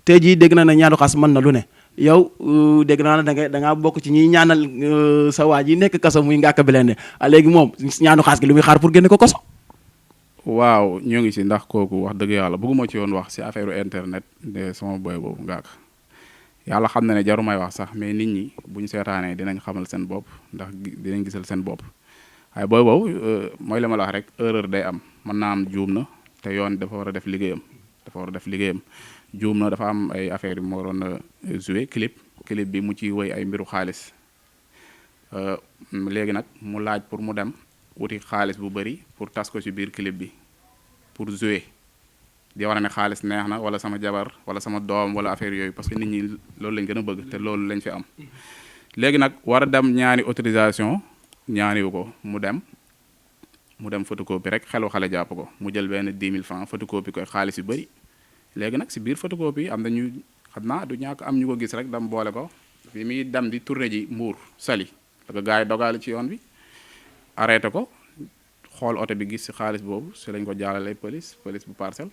tey jii dégg na ne ñaanu xas mën na lu ne yow dégg naa ne da ngaa bokk ci ñiy ñaanal sa waa ji nekk kaso muy Ngaaka Blindé léegi moom ñaanu xaas gi lu muy xaar pour génne ko kaso. waaw ñoo ngi si ndax kooku wax dëgg yàlla bëgguma ci woon wax si affaire internet de sama boy boobu Ngaaka yàlla xam na ne jarumay wax sax mais nit ñi bu ñu seetaanee dinañ xamal seen bopp ndax dinañ gisal seen bopp waaye booy boobu mooy li ma la wax rek erreur day am mën naa am juum na te yoon dafa war a def liggéeyam juum na dafa am ay affaire yu mu waroon a jouer clip bi mu ci woy ay mbiru xaalis léegi nag mu laaj pour mu dem wuti xaalis bu bëri pour tas ko ci biir clip bi pour jouer di war ne xaalis neex na wala sama jabar wala sama doom wala affaire yooyu parce que nit ñi loolu lañ gën a bëgg te loolu lañ fi am léegi nag war a dem ñaani autorisation ñaaniwu ko mu dem photocopie rek xelu xale jàpp ko mu jël benn 10 000 francs photocopie koy xaalis yu bëri léegi nag si biir photocopie am na ñu xam naa du ñàkk am ñu ko gis rek dam boole ko fi muy dem di tourné ji Mbour Saly da ko gars yi dogaale ci yoon bi arrêté ko xool oto bi gis si xaalis boobu si lañ ko jaalale police bu Parcelles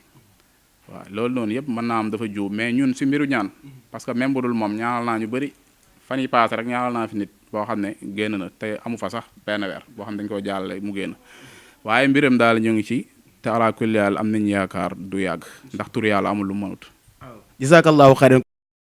waaw loolu noonu yëpp mën naa am dafa juum mais ñun si mbiru ñaan parce que même bu dul moom ñaanal naa ñu bëri fan yi paase rek ñaanal naa fi nit boo xam ne génn na te amu fa sax benn weer boo xam ne dañu ko jaalale mu génn waaye mbiram daal ñu ngi ci te ala kulli haal am nañu yaakaar du yàgg ndax tur yàlla amul lu mu mënut. Jazakallahu xayran